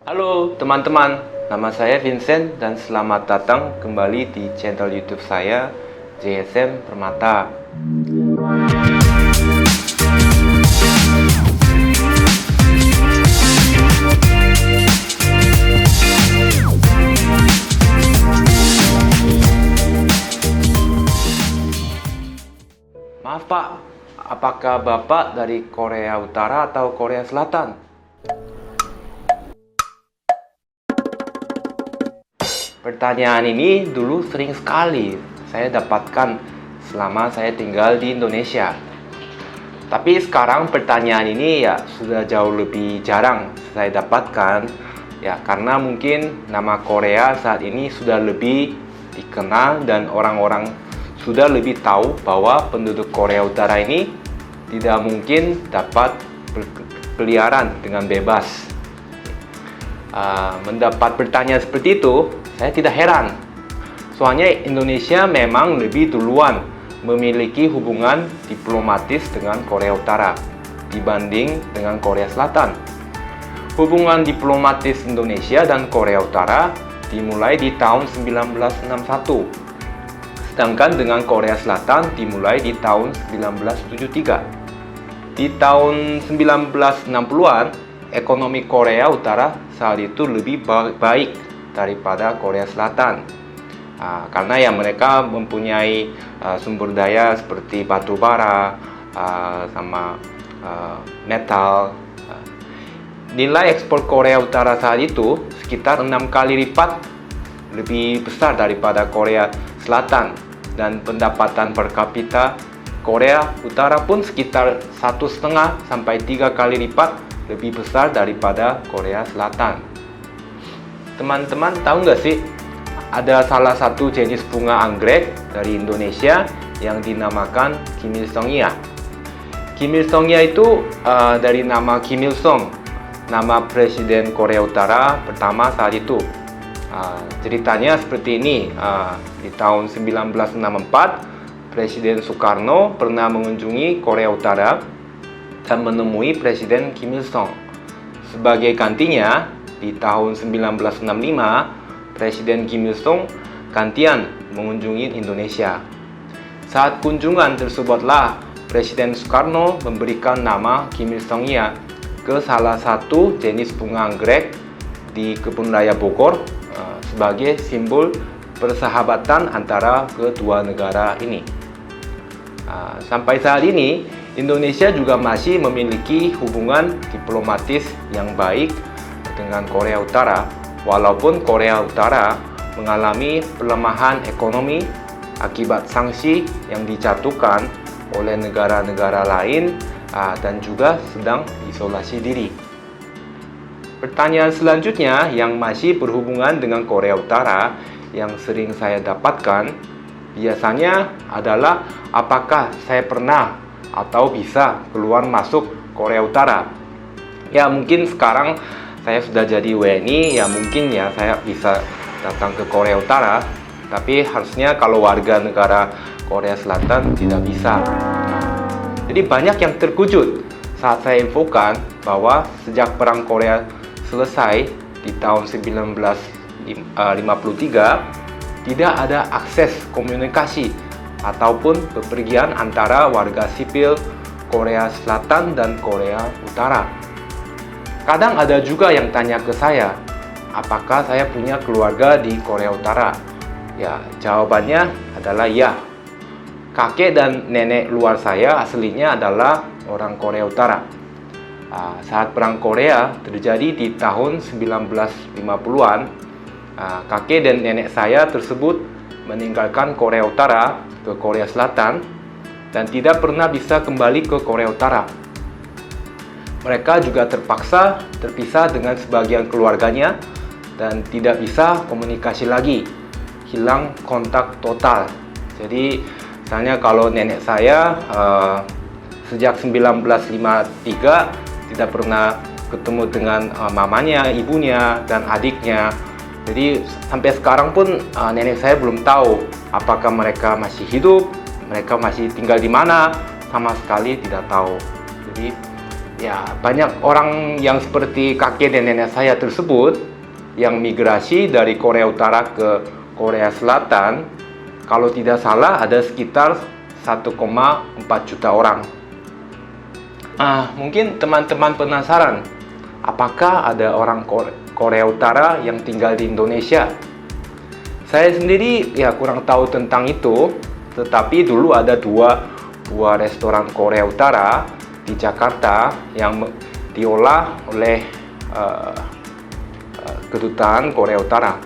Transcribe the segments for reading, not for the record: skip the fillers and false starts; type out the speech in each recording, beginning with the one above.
Halo teman-teman, nama saya Vincent dan selamat datang kembali di channel YouTube saya, JSM Permata. Maaf Pak, apakah Bapak dari Korea Utara atau Korea Selatan? Pertanyaan ini dulu sering sekali saya dapatkan selama saya tinggal di Indonesia. Tapi sekarang pertanyaan ini ya sudah jauh lebih jarang saya dapatkan, ya karena mungkin nama Korea saat ini sudah lebih dikenal dan orang-orang sudah lebih tahu bahwa penduduk Korea Utara ini tidak mungkin dapat berkeliaran dengan bebas. Mendapat pertanyaan seperti itu, saya tidak heran. Soalnya Indonesia memang lebih duluan memiliki hubungan diplomatis dengan Korea Utara dibanding dengan Korea Selatan. Hubungan diplomatis Indonesia dan Korea Utara dimulai di tahun 1961. Sedangkan dengan Korea Selatan dimulai di tahun 1973. Di tahun 1960-an, ekonomi Korea Utara saat itu lebih baik daripada Korea Selatan. Karena ya mereka mempunyai sumber daya seperti batu bara, sama metal. Nilai ekspor Korea Utara saat itu sekitar 6 kali lipat lebih besar daripada Korea Selatan. Dan pendapatan per kapita Korea Utara pun sekitar 1,5 sampai 3 kali lipat lebih besar daripada Korea Selatan. Teman-teman tahu nggak sih, ada salah satu jenis bunga anggrek dari Indonesia yang dinamakan Kim Il Sungnya. Kim Il Sungnya itu dari nama Kim Il Sung, nama Presiden Korea Utara pertama saat itu. Ceritanya seperti ini, di tahun 1964 Presiden Soekarno pernah mengunjungi Korea Utara dan menemui Presiden Kim Il Sung. Sebagai gantinya, di tahun 1965 Presiden Kim Il Sung gantian mengunjungi Indonesia. Saat kunjungan tersebutlah Presiden Soekarno memberikan nama Kim Il Sungnya ke salah satu jenis bunga anggrek di Kebun Raya Bogor sebagai simbol persahabatan antara kedua negara ini. Sampai saat ini, Indonesia juga masih memiliki hubungan diplomatis yang baik dengan Korea Utara, walaupun Korea Utara mengalami pelemahan ekonomi akibat sanksi yang dijatuhkan oleh negara-negara lain dan juga sedang isolasi diri. Pertanyaan selanjutnya yang masih berhubungan dengan Korea Utara yang sering saya dapatkan biasanya adalah apakah saya pernah atau bisa keluar masuk Korea Utara. Ya mungkin sekarang saya sudah jadi WNI, ya mungkin ya saya bisa datang ke Korea Utara, tapi harusnya kalau warga negara Korea Selatan tidak bisa. Jadi banyak yang terkejut saat saya infokan bahwa sejak Perang Korea selesai di tahun 1953 tidak ada akses komunikasi ataupun bepergian antara warga sipil Korea Selatan dan Korea Utara. Kadang ada juga yang tanya ke saya, apakah saya punya keluarga di Korea Utara? Ya, jawabannya adalah ya. Kakek dan nenek luar saya aslinya adalah orang Korea Utara. Saat Perang Korea terjadi di tahun 1950-an, kakek dan nenek saya tersebut meninggalkan Korea Utara ke Korea Selatan dan tidak pernah bisa kembali ke Korea Utara. Mereka juga terpaksa terpisah dengan sebagian keluarganya dan tidak bisa komunikasi lagi, hilang kontak total. Jadi, misalnya kalau nenek saya sejak 1953 tidak pernah ketemu dengan mamanya, ibunya, dan adiknya. Jadi sampai sekarang pun nenek saya belum tahu apakah mereka masih hidup, mereka masih tinggal di mana, sama sekali tidak tahu. Jadi ya banyak orang yang seperti kakek dan nenek saya tersebut yang migrasi dari Korea Utara ke Korea Selatan. Kalau tidak salah ada sekitar 1,4 juta orang. Mungkin teman-teman penasaran, apakah ada orang Korea Utara yang tinggal di Indonesia? Saya sendiri ya kurang tahu tentang itu, tetapi dulu ada dua restoran Korea Utara di Jakarta yang diolah oleh kedutaan Korea Utara.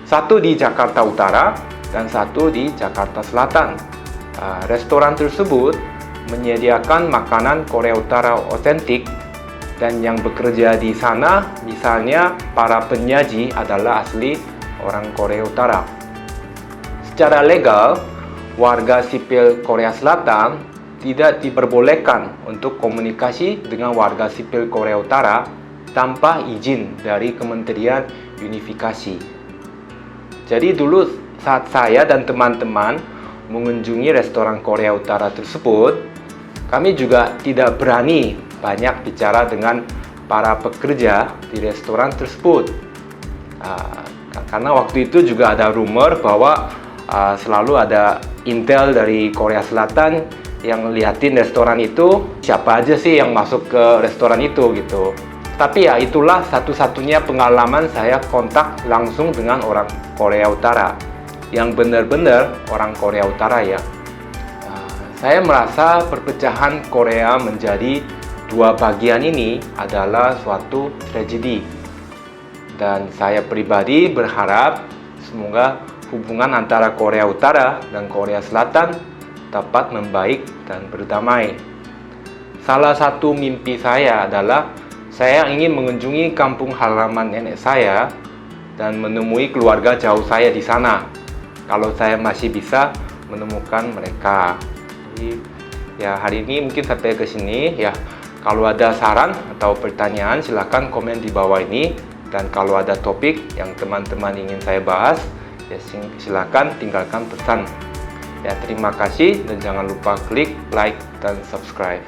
Satu di Jakarta Utara dan satu di Jakarta Selatan. Restoran tersebut menyediakan makanan Korea Utara otentik, dan yang bekerja di sana misalnya para penyaji adalah asli orang Korea Utara. Secara legal, warga sipil Korea Selatan tidak diperbolehkan untuk komunikasi dengan warga sipil Korea Utara tanpa izin dari Kementerian Unifikasi. Jadi dulu saat saya dan teman-teman mengunjungi restoran Korea Utara tersebut, kami juga tidak berani banyak bicara dengan para pekerja di restoran tersebut. Karena waktu itu juga ada rumor bahwa selalu ada intel dari Korea Selatan yang liatin restoran itu, siapa aja sih yang masuk ke restoran itu gitu. Tapi ya itulah satu-satunya pengalaman saya kontak langsung dengan orang Korea Utara, yang benar-benar orang Korea Utara ya. Saya merasa perpecahan Korea menjadi dua bagian ini adalah suatu tragedi. Dan saya pribadi berharap semoga hubungan antara Korea Utara dan Korea Selatan dapat membaik dan berdamai. Salah satu mimpi saya adalah saya ingin mengunjungi kampung halaman nenek saya dan menemui keluarga jauh saya di sana. Kalau saya masih bisa menemukan mereka. Jadi, ya hari ini mungkin sampai ke sini ya. Kalau ada saran atau pertanyaan silakan komen di bawah ini, dan kalau ada topik yang teman-teman ingin saya bahas ya silakan tinggalkan pesan. Ya terima kasih dan jangan lupa klik like dan subscribe.